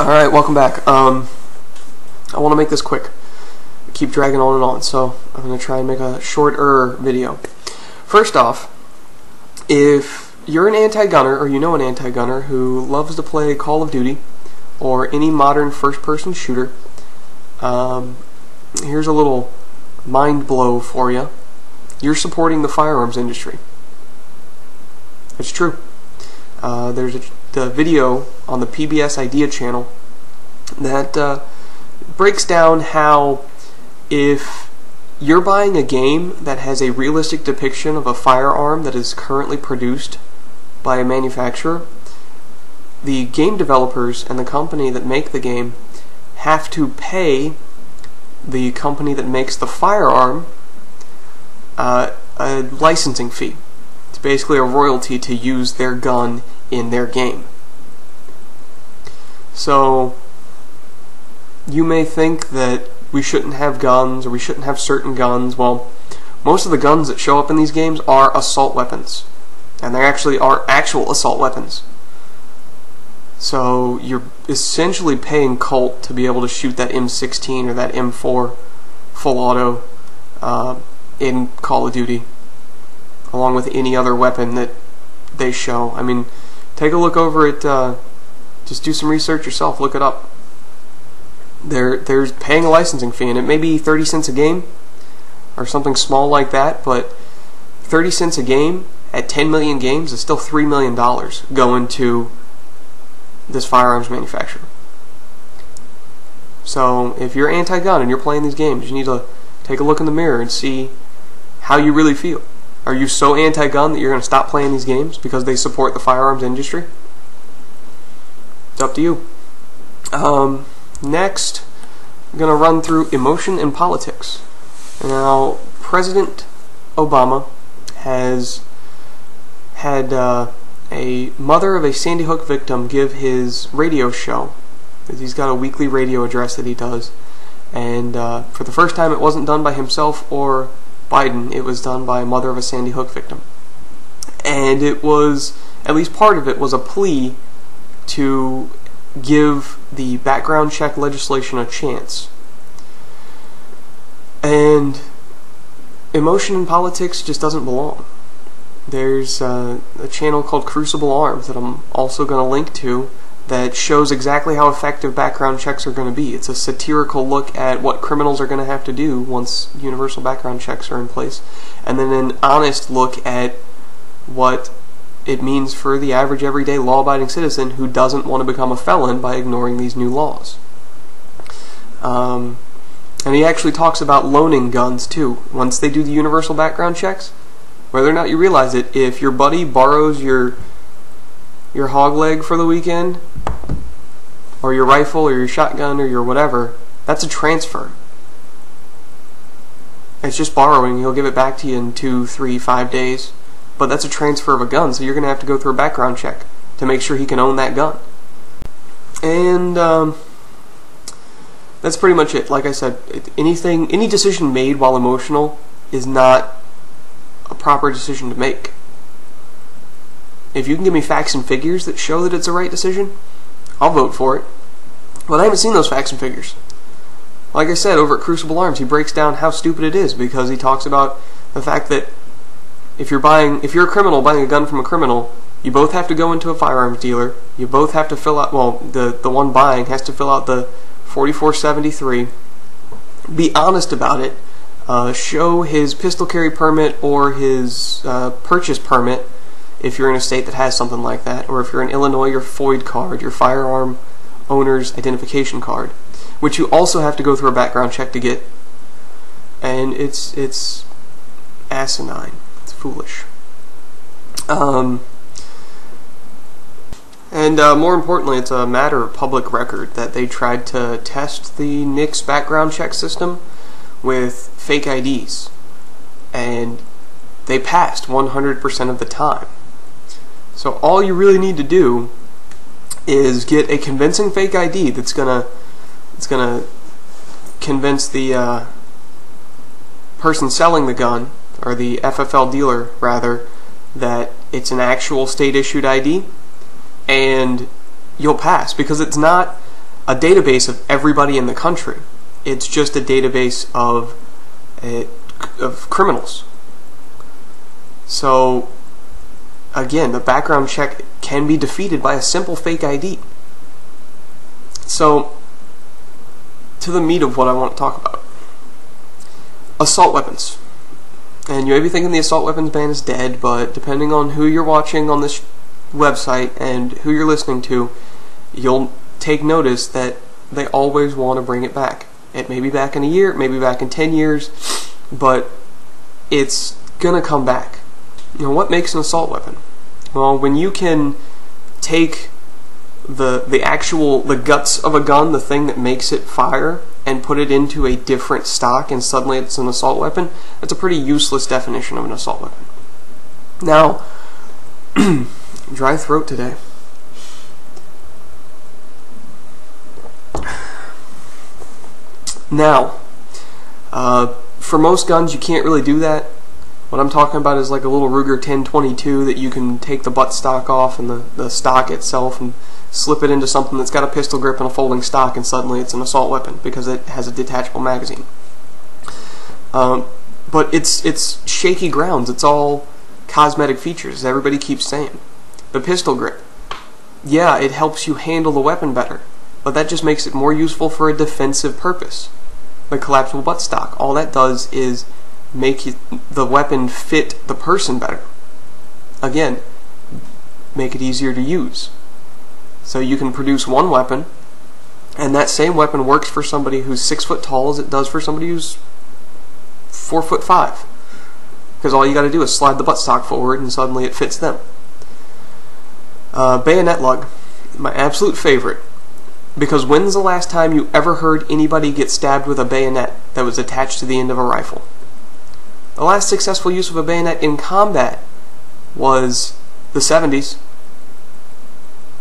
Alright, welcome back. I want to make this quick. I keep dragging on and on, so I'm going to try and make a shorter video. First off, if you're an anti-gunner, or you know an anti-gunner who loves to play Call of Duty, or any modern first-person shooter, here's a little mind blow for you. You're supporting the firearms industry. It's true. There's the video on the PBS Idea channel that breaks down how if you're buying a game that has a realistic depiction of a firearm that is currently produced by a manufacturer, the game developers and the company that make the game have to pay the company that makes the firearm a licensing fee. It's basically a royalty to use their gun in their game. So you may think that we shouldn't have guns, or we shouldn't have certain guns. Well, most of the guns that show up in these games are assault weapons, and they actually are actual assault weapons. So you're essentially paying Colt to be able to shoot that M16 or that M4 full auto in Call of Duty, along with any other weapon that they show. I mean, take a look over at, just do some research yourself, look it up. They're paying a licensing fee, and it may be 30 cents a game, or something small like that, but 30 cents a game at 10 million games is still $3 million going to this firearms manufacturer. So if you're anti-gun and you're playing these games, you need to take a look in the mirror and see how you really feel. Are you so anti-gun that you're going to stop playing these games because they support the firearms industry? It's up to you. Next, I'm going to run through emotion and politics. Now, President Obama has had a mother of a Sandy Hook victim give his radio show. He's got a weekly radio address that he does, and for the first time it wasn't done by himself or Biden, it was done by a mother of a Sandy Hook victim. And it was, at least part of it, was a plea to give the background check legislation a chance. And emotion in politics just doesn't belong. There's a channel called Crucible Arms that I'm also going to link to that shows exactly how effective background checks are going to be. It's a satirical look at what criminals are going to have to do once universal background checks are in place, and then an honest look at what it means for the average everyday law-abiding citizen who doesn't want to become a felon by ignoring these new laws. And he actually talks about loaning guns too. Once they do the universal background checks, whether or not you realize it, if your buddy borrows your hog leg for the weekend, or your rifle, or your shotgun, or your whatever, that's a transfer. It's just borrowing. He'll give it back to you in 2, 3, 5 days. But that's a transfer of a gun, so you're going to have to go through a background check to make sure he can own that gun. And that's pretty much it. Like I said, any decision made while emotional is not a proper decision to make. If you can give me facts and figures that show that it's a right decision, I'll vote for it. But I haven't seen those facts and figures. Like I said, over at Crucible Arms, he breaks down how stupid it is, because he talks about the fact that if you're a criminal buying a gun from a criminal, you both have to go into a firearms dealer. You both have to fill out, well, the one buying has to fill out the 4473. Be honest about it. Show his pistol carry permit or his purchase permit if you're in a state that has something like that, or if you're in Illinois, your FOID card, your firearm owner's identification card, which you also have to go through a background check to get. And it's asinine. Foolish. And more importantly, it's a matter of public record that they tried to test the NICS background check system with fake IDs, and they passed 100% of the time. So all you really need to do is get a convincing fake ID that's gonna convince the person selling the gun, or the FFL dealer rather, that it's an actual state issued ID, and you'll pass, because it's not a database of everybody in the country. It's just a database of criminals. So again, the background check can be defeated by a simple fake ID. So to the meat of what I want to talk about. Assault weapons. And you may be thinking the assault weapons ban is dead, but depending on who you're watching on this website and who you're listening to, you'll take notice that they always want to bring it back. It may be back in a year, it may be back in 10 years, but it's going to come back. You know, what makes an assault weapon? Well, when you can take the guts of a gun, the thing that makes it fire, and put it into a different stock and suddenly it's an assault weapon, that's a pretty useless definition of an assault weapon. Now, dry throat today. Now, for most guns you can't really do that. What I'm talking about is like a little Ruger 1022 that you can take the butt stock off and the stock itself and slip it into something that's got a pistol grip and a folding stock, and suddenly it's an assault weapon because it has a detachable magazine. But it's shaky grounds. It's all cosmetic features, as everybody keeps saying. The pistol grip, yeah, it helps you handle the weapon better, but that just makes it more useful for a defensive purpose. The collapsible butt stock, all that does is make the weapon fit the person better. Again, make it easier to use. So you can produce one weapon, and that same weapon works for somebody who's 6 foot tall as it does for somebody who's 4'5", because all you got to do is slide the buttstock forward, and suddenly it fits them. Bayonet lug, my absolute favorite, because when's the last time you ever heard anybody get stabbed with a bayonet that was attached to the end of a rifle? The last successful use of a bayonet in combat was the 70s.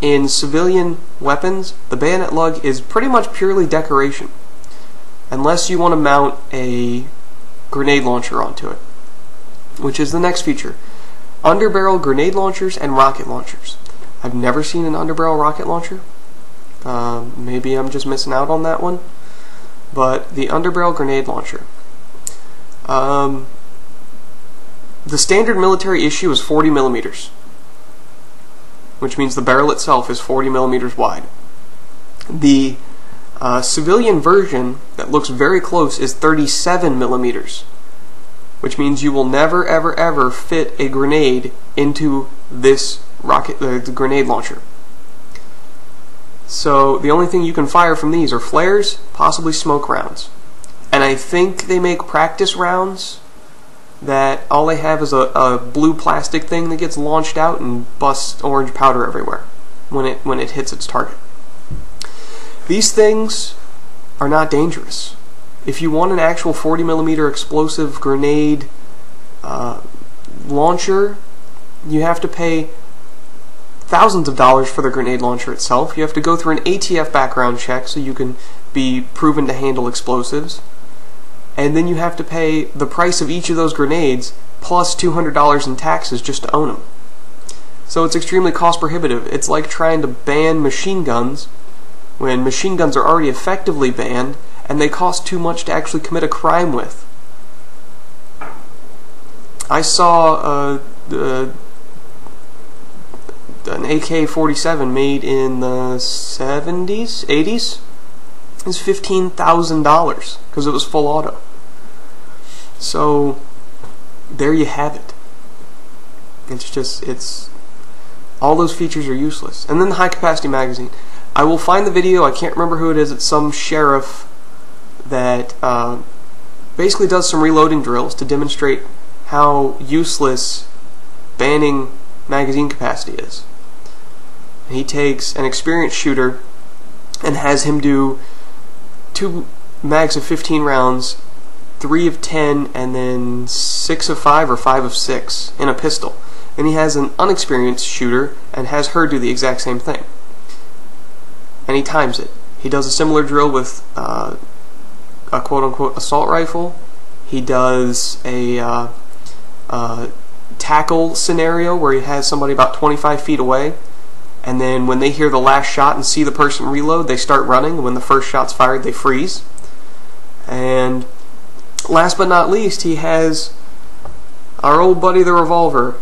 In civilian weapons, the bayonet lug is pretty much purely decoration, unless you want to mount a grenade launcher onto it, which is the next feature. Underbarrel grenade launchers and rocket launchers. I've never seen an underbarrel rocket launcher. Maybe I'm just missing out on that one. But the underbarrel grenade launcher. The standard military issue is 40 millimeters. Which means the barrel itself is 40 millimeters wide. The civilian version that looks very close is 37 millimeters, which means you will never ever ever fit a grenade into this the grenade launcher. So the only thing you can fire from these are flares, possibly smoke rounds. And I think they make practice rounds that all they have is a blue plastic thing that gets launched out and busts orange powder everywhere when it hits its target. These things are not dangerous. If you want an actual 40 millimeter explosive grenade launcher, you have to pay thousands of dollars for the grenade launcher itself. You have to go through an ATF background check so you can be proven to handle explosives. And then you have to pay the price of each of those grenades plus $200 in taxes just to own them. So it's extremely cost prohibitive. It's like trying to ban machine guns when machine guns are already effectively banned and they cost too much to actually commit a crime with. I saw an AK-47 made in the 70s, 80s. It was $15,000 because it was full auto. So there you have it. It's all those features are useless. And then the high capacity magazine. I will find the video. I can't remember who it is. It's some sheriff that basically does some reloading drills to demonstrate how useless banning magazine capacity is. He takes an experienced shooter and has him do 2 mags of 15 rounds, 3 of 10, and then 6 of 5 or 5 of 6 in a pistol. And he has an unexperienced shooter and has her do the exact same thing. And he times it. He does a similar drill with a quote-unquote assault rifle. He does a tackle scenario where he has somebody about 25 feet away, and then when they hear the last shot and see the person reload, they start running. When the first shot's fired, they freeze. And last but not least, he has our old buddy the revolver,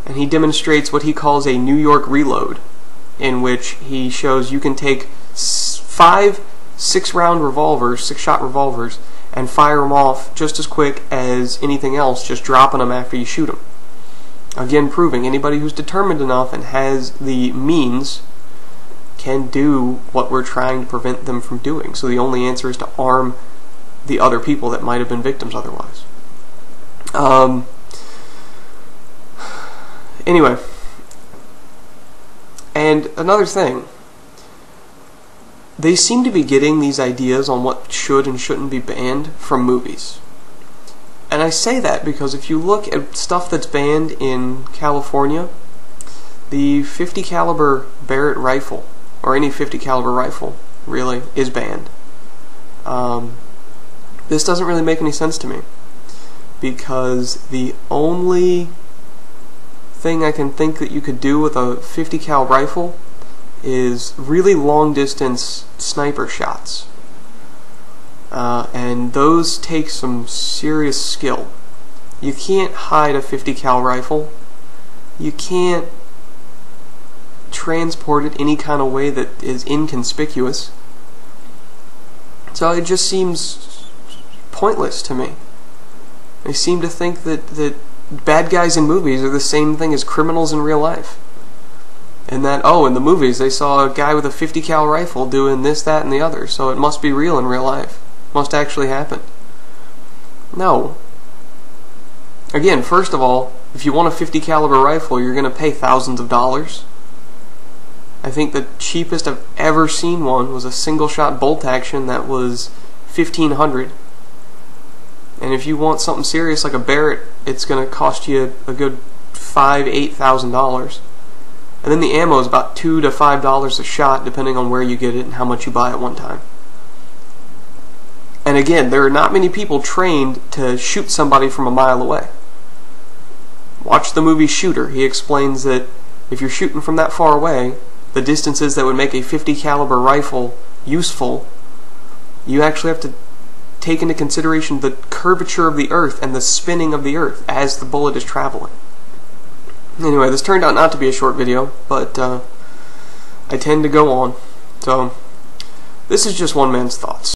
and he demonstrates what he calls a New York reload, in which he shows you can take 5 6-round revolvers, 6-shot revolvers, and fire them off just as quick as anything else, just dropping them after you shoot them. Again, proving anybody who's determined enough and has the means can do what we're trying to prevent them from doing. So the only answer is to arm the other people that might have been victims otherwise. Anyway, and another thing, they seem to be getting these ideas on what should and shouldn't be banned from movies. And I say that because if you look at stuff that's banned in California, the 50 caliber Barrett rifle, or any 50 caliber rifle, really, is banned. This doesn't really make any sense to me, because the only thing I can think that you could do with a 50 cal rifle is really long distance sniper shots. And those take some serious skill. You can't hide a 50 cal rifle. You can't transport it any kind of way that is inconspicuous. So it just seems pointless to me. They seem to think that bad guys in movies are the same thing as criminals in real life. And that, oh, in the movies they saw a guy with a 50 cal rifle doing this, that, and the other, so it must be real in real life. Must actually happen. No. Again, first of all, if you want a 50 caliber rifle, you're going to pay thousands of dollars. I think the cheapest I've ever seen one was a single shot bolt action that was $1,500. And if you want something serious like a Barrett, it's going to cost you a good $5,000–8,000. And then the ammo is about $2 to $5 a shot, depending on where you get it and how much you buy at one time. And again, there are not many people trained to shoot somebody from a mile away. Watch the movie Shooter. He explains that if you're shooting from that far away, the distances that would make a 50 caliber rifle useful, you actually have to take into consideration the curvature of the earth and the spinning of the earth as the bullet is traveling. Anyway, this turned out not to be a short video, but I tend to go on. So, this is just one man's thoughts.